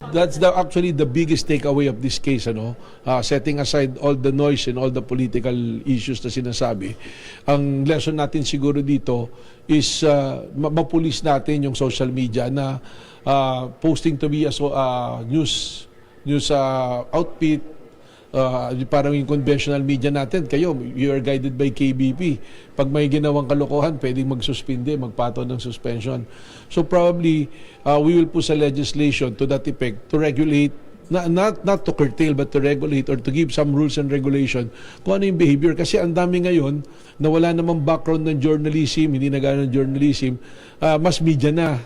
That's actually the biggest takeaway of this case, setting aside all the noise and all the political issues na sinasabi. Ang lesson natin siguro dito is mapulis natin yung social media na posting to be a news outfit, parang yung conventional media natin, kayo, you are guided by KBP. Pag may ginawang kalokohan, pwedeng magsuspinde, magpataw ng suspension. So probably, we will push a legislation to that effect to regulate, not to curtail, but to regulate or to give some rules and regulation kung ano yung behavior. Kasi ang dami ngayon na wala namang background ng journalism, hindi nagana ng journalism, mas media na.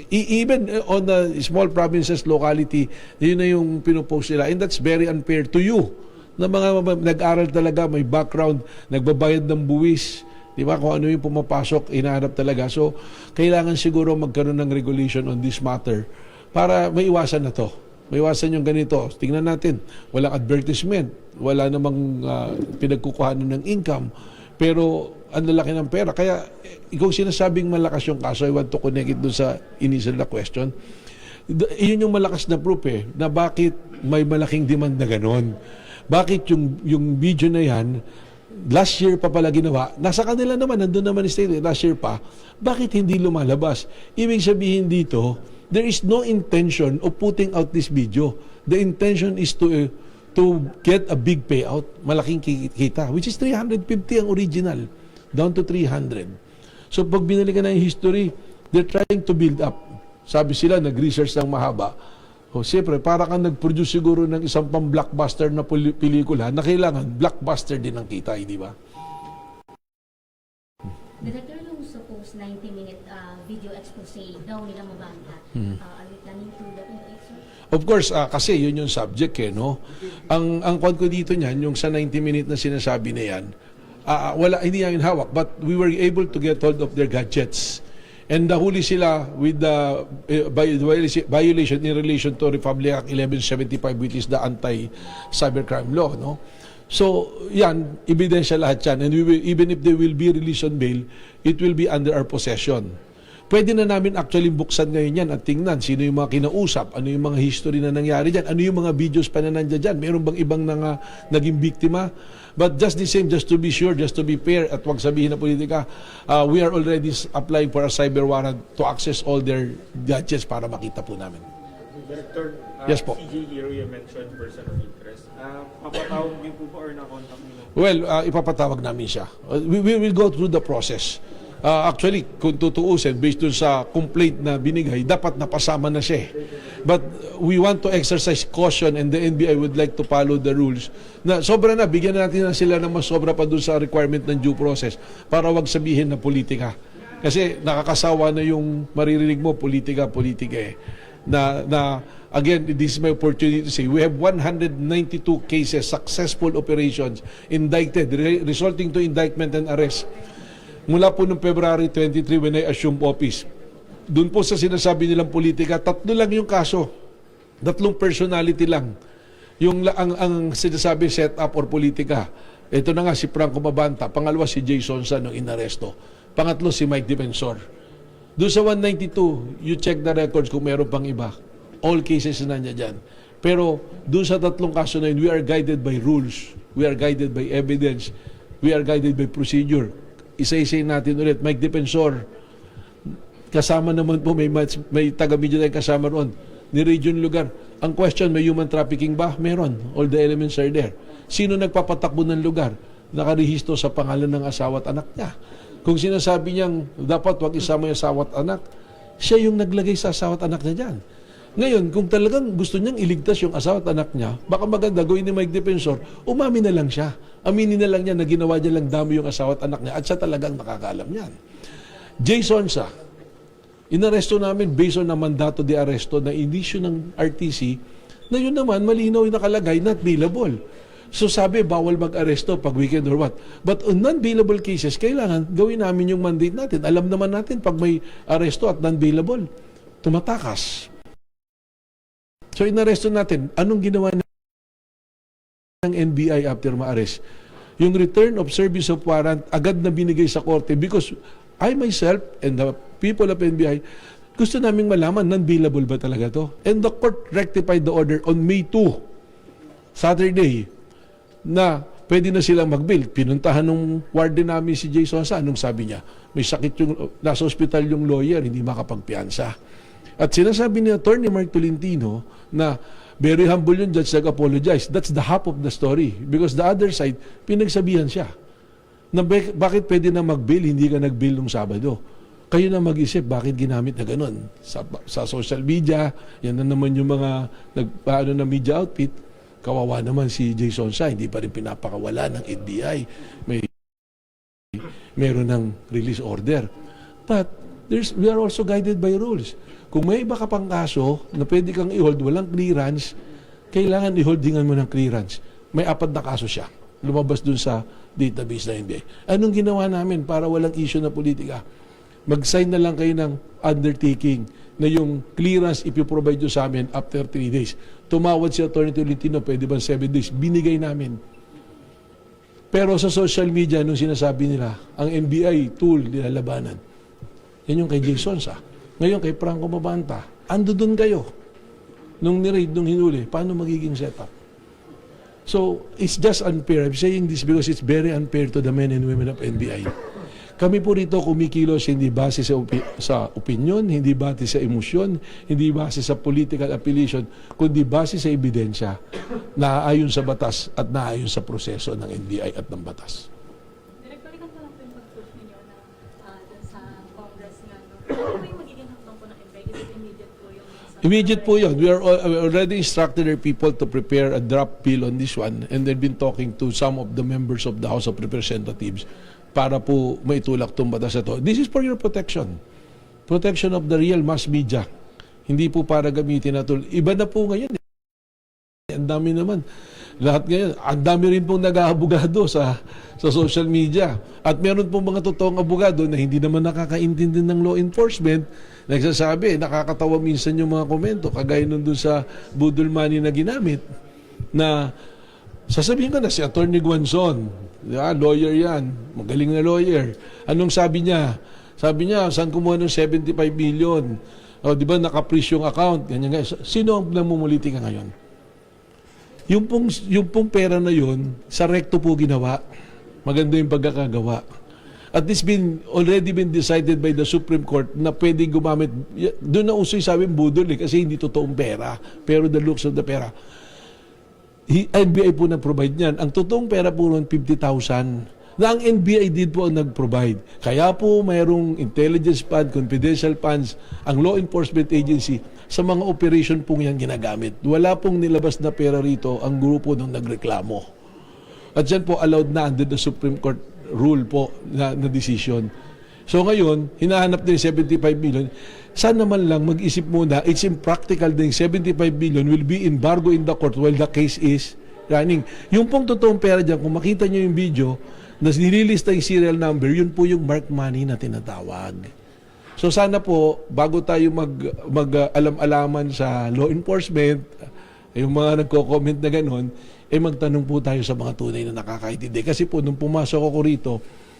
Even on the small provinces, locality, yun na yung pinupost nila. And that's very unfair to you na mga nag-aral talaga, may background, nagbabayad ng buwis. Di ba? Kung ano yung pumapasok, inaharap talaga. So, kailangan siguro magkaroon ng regulation on this matter para maiwasan na to. Maiwasan yung ganito. Tingnan natin, walang advertisement, wala namang pinagkukuhanan ng income, pero ang lalaki ng pera. Kaya, kung sinasabing malakas yung kaso, I want to connect it dun sa initial na question. Yun yung malakas na proof na bakit may malaking demand na ganon. Bakit yung video na yan, last year pa pala ginawa, nasa kanila naman, nandun naman yung state, last year pa, bakit hindi lumalabas? Ibig sabihin dito, there is no intention of putting out this video. The intention is to get a big payout, malaking kita, which is 350 ang original, down to 300. So pag binalik ka na yung history, they're trying to build up. Sabi sila, nag-research ng mahaba. O siyempre, para kang nag-produce siguro ng isang pang-blockbuster na pelikula na kailangan blockbuster din ang kita, di ba? Director, nung suppose 90-minute video expose daw nila Mabanta, are you planning to look into it, sir? Of course, kasi yun yung subject no? Ang kwan ko dito niyan, yung sa 90-minute na sinasabi na yan, hindi namin hawak, but we were able to get hold of their gadgets. And nahuli sila with the violation in relation to Republic Act 1175, which is the anti-cybercrime law, no? So, yan, ebidensya lahat yan. And even if they will be released on bail, it will be under our possession. Pwede na namin actually buksan ngayon yan at tingnan sino yung mga kinausap, ano yung mga history na nangyari dyan, ano yung mga videos pa na nandiyan dyan, meron bang ibang naging biktima. But just the same, just to be sure, just to be fair, at wag sabihin na politika, we are already applying for a cyber warrant to access all their gadgets para makita po namin. Director, Yes po. CJ Hero, you mentioned person of interest. Papatawag din po ba or na-contact niyo? Well, ipapatawag namin siya. We will go through the process. Actually, kung tutuusin, based dun sa complaint na binigay, dapat napasama na siya. But we want to exercise caution and the NBI would like to follow the rules. Na sobra na, bigyan natin na sila ng mas sobra pa dun sa requirement ng due process para wag sabihin na politika. Kasi nakakasawa na yung maririnig mo, politika again, this is my opportunity to say, we have 192 cases, successful operations, indicted, resulting to indictment and arrest. Mula po noong February 23 when I assumed office. Doon po sa sinasabi nilang politika, 3 lang yung kaso. 3 personality lang. Yung ang sinasabi set up or politika. Ito na nga si Franco Mabanta. Pangalawa si Jason Sa nung inaresto. Pangatlo si Mike Defensor. Doon sa 192, you check the records kung meron pang iba. All cases na niya dyan. Pero doon sa 3 kaso na yun, we are guided by rules. We are guided by evidence. We are guided by procedure. Isa-isay natin ulit. Mike Defensor, kasama naman po, may taga-media tayong kasama roon, ni Region Lugar. Ang question, may human trafficking ba? Meron. All the elements are there. Sino nagpapatakbo ng lugar? Nakarehistro sa pangalan ng asawa at anak niya. Kung sinasabi niyang dapat wag isama yung asawa at anak, siya yung naglagay sa asawa at anak niya dyan. Ngayon, kung talagang gusto niyang iligtas yung asawa at anak niya, baka maganda gawin ni Mike Defensor, umami na lang siya. Aminin na lang niya na ginawa niya lang dami yung asawa at anak niya at siya talagang nakakaalam niyan. Jason Sa, inaresto namin based on na mandato de arresto na inisyu ng RTC na yun naman malinaw yung nakalagay not bailable. So sabi, bawal mag-aresto pag weekend or what. But on non-bailable cases, kailangan gawin namin yung mandate natin. Alam naman natin pag may aresto at non-bailable, tumatakas. So inaresto natin, anong ginawa ng NBI after ma-arrest? Yung return of service of warrant, agad na binigay sa korte because I myself and the people of NBI gusto naming malaman, non-billable ba talaga to? And the court rectified the order on May 2, Saturday, na pwede na silang mag-bill. Pinuntahan nung warden namin si Jason sa anong sabi niya? May sakit yung, nasa ospital yung lawyer, hindi makapagpiansa. At sinasabi ni Attorney Mark Tolentino na very humble yung judge, nag-apologize. That's the half of the story. Because the other side, pinagsabihan siya na bakit pwede na mag-bill, hindi ka nag-bill nung Sabado. Kayo na mag-isip, bakit ginamit na ganun? Sa social media, yan na naman yung mga nagpaano na media outfit. Kawawa naman si Jason Sa, hindi pa rin pinapakawala ng NBI. Meron ng release order. But we are also guided by rules. Kung may iba ka pang kaso na pwede kang i-hold, walang clearance, kailangan i-holdingan mo ng clearance. May 4 na kaso siya. Lumabas dun sa database ng NBI. Anong ginawa namin para walang issue na politika? Mag-sign na lang kayo ng undertaking na yung clearance ipiprovide nyo sa amin after 3 days. Tumawad si Atty. Tolentino, pwede ba 7 days? Binigay namin. Pero sa social media, nung sinasabi nila, ang NBI tool nilalabanan. Yan yung kay Jason Sa. Ngayon kay Franco Mabanta. Ando dun kayo. Nung ni-raid, nung hinuli, paano magiging setup? So, it's just unfair. I'm saying this because it's very unfair to the men and women of NBI. Kami po rito kumikilos hindi base sa opinion, hindi base sa emosyon, hindi base sa political affiliation, kundi base sa ebidensya na ayon sa batas at naayon sa proseso ng NBI at ng batas. Director, ikaw lang po yung pag-push ninyo na sa Congress nga. Ano po yung magiging hakbang po ng NBI? Is it immediate po yung... Immediate po yun. We already instructed our people to prepare a draft bill on this one, and they've been talking to some of the members of the House of Representatives para po maitulak itong batas na ito. This is for your protection. Protection of the real mass media. Hindi po para gamitin na tool. Iba na po ngayon. Ang dami naman. Lahat ngayon. Ang dami rin pong nag-aabogado sa social media. At meron pong mga totoong abogado na hindi naman nakakaintindi ng law enforcement. Nagsasabi, nakakatawa minsan yung mga komento. Kagaya nun dun sa budol money na ginamit. Na sasabihin ko na si Atty. Guanzon, lawyer yan, magaling na lawyer. Anong sabi niya? Sabi niya, saan kumuha ng 75 million? O, di ba, naka-freeze yung account? Ganyan, ganyan. Sino ang namumuliti ka ngayon? Yung pong pera na yun, sa recto po ginawa. Maganda yung pagkakagawa. At this already been decided by the Supreme Court na pwede gumamit. Doon na usoy sabi budol kasi hindi totoong pera. Pero the looks of the pera. NBI po nag-provide niyan. Ang totoong pera po noon, 50,000. Na ang NBI din po ang nag-provide. Kaya po mayroong intelligence fund, confidential funds, ang law enforcement agency, sa mga operation pong yan ginagamit. Wala pong nilabas na pera rito ang grupo nung nagreklamo. At yan po allowed na under the Supreme Court rule po na decision. So ngayon, hinahanap din 75 million. Sana man lang mag-isip muna, it's impractical na yung 75 million will be embargo in the court while the case is running. Yung pong totoong pera dyan, kung makita nyo yung video, na nililista yung serial number, yun po yung marked money na tinatawag. So sana po, bago tayo mag-alam-alaman sa law enforcement, yung mga nagko-comment na gano'n, magtanong po tayo sa mga tunay na nakakaintindi. Kasi po, nung pumasok ako rito,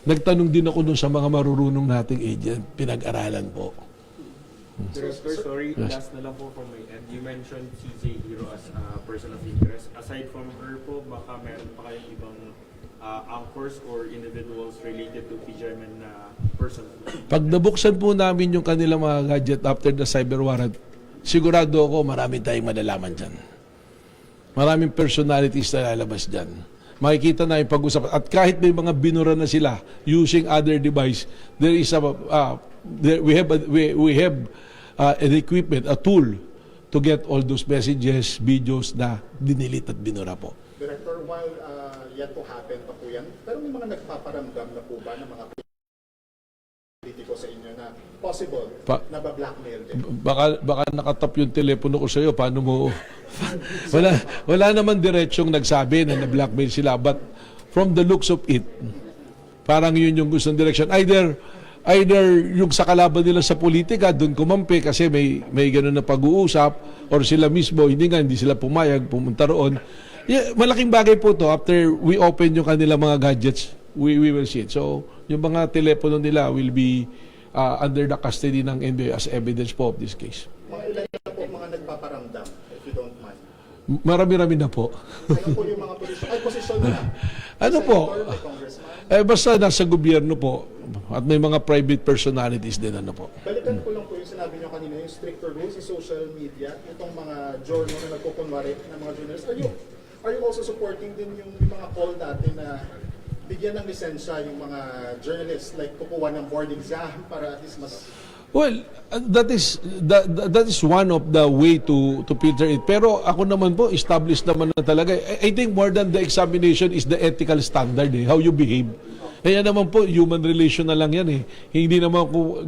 nagtanong din ako dun sa mga marurunong nating agent. Pinag-aralan po. Director, sorry, Yes. last na lang po from my end. You mentioned CJ Hero as a person of interest. Aside from her po, baka meron pa kayong ibang anchors or individuals related to PGMN na person. Pag nabuksan po namin yung kanilang mga gadget after the cyber warrant, sigurado ako marami tayong madalaman dyan. Maraming personalities na lalabas dyan. Makikita na yung pag-usap. At kahit may mga binura na sila using other device, there is we have an equipment, a tool to get all those messages, videos na dinilit at binura po. Director, while yet to happen pa po yan, pero may mga nagpaparamdam na po ba ng mga politiko sa inyo na possible na ba-blackmail din? Baka nakatap yung telepono ko sa iyo, paano mo wala naman diretsyong nagsabi na na-blackmail sila, but from the looks of it, parang yun yung gustong direction. Either yung sa kalaban nila sa politika doon kumampi kasi may gano'n na pag-uusap, or sila mismo hindi sila pumayag pumunta roon. Yeah, malaking bagay po to. After we open yung kanila mga gadgets, we will see it. So yung mga telepono nila will be under the custody ng NBI as evidence po of this case. Mga ilan na po mga nagpaparamdam, if you don't mind? Marami-rami na po. Ano po yung mga posisyon? Ay, posisyon na. Ano po? Senator, may congressman. Basta nasa gobyerno po at may mga private personalities din ano po. Balikan ko lang po yung sinabi nyo kanina, yung stricter rules sa social media, itong mga journal na nagkukunwari ng mga journalists. Are you also supporting din yung mga call natin na bigyan ng lisensya yung mga journalists, like kukuha ng board exam para at least mas... Well, that is one of the way to filter it. Pero ako naman po, established naman na talaga. I think more than the examination is the ethical standard, how you behave. Kaya naman po, human relation na lang yan . Hindi naman po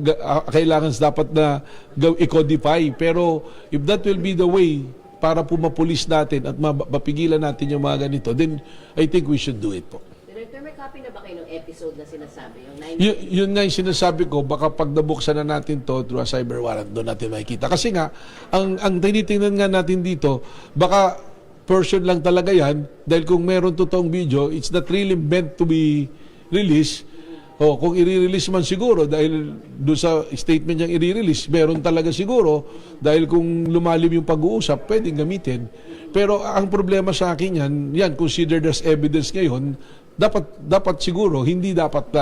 kailangan dapat na i-codify. Pero if that will be the way para po mapulis natin at mapigilan natin yung mga ganito, then I think we should do it po. Director, may copy na ba kayo ng episode na sinasabi? Yung 9 Yun nga yung sinasabi ko, baka pag nabuksan na natin to through a cyber warrant, doon natin makikita. Kasi nga, ang tinitingnan nga natin dito, baka person lang talaga yan, dahil kung meron totoong video, it's not really meant to be released. O kung i-release man siguro, dahil doon sa statement niyang i-release, meron talaga siguro, dahil kung lumalim yung pag-uusap, pwedeng gamitin. Pero ang problema sa akin yan considered as evidence ngayon, dapat siguro hindi dapat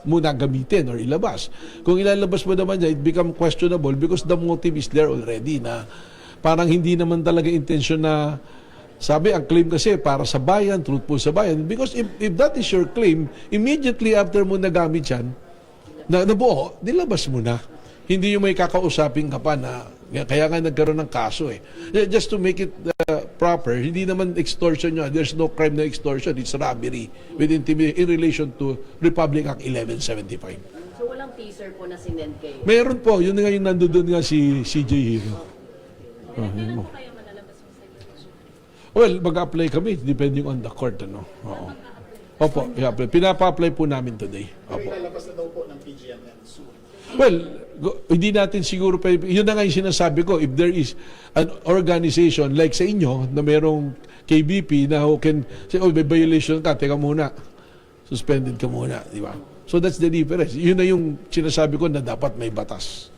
muna gamitin or ilabas. Kung ilalabas mo naman niya, it become questionable because the motive is there already na parang hindi naman talaga intention na sabi, ang claim kasi para sa bayan, truthful sa bayan. Because if that is your claim, immediately after mo nagamit yan, na buo, nilabas mo na. Hindi yung may kakausapin ka pa na kaya nga nagkaroon ng kaso . Just to make it proper, hindi naman extortion yun. There's no crime na extortion. It's robbery with intimidation in relation to Republic Act 1175. So walang teaser po na sinend kayo? Meron po. Yun nga yung nandoon nga si CJ Hero. Kailan po kayo malalabas yung citation? Well, mag-apply kami depending on the court. Oo. Opo, i-apply. Pinapa-apply po namin today. Pero Opo. ilalabas na daw po ng PGMN soon. Well, hindi natin siguro pa, yun na nga yung sinasabi ko, if there is an organization like sa inyo na merong KBP na who can say, may violation ka, teka muna, suspended ka muna, di ba? So that's the difference. Yun na yung sinasabi ko na dapat may batas.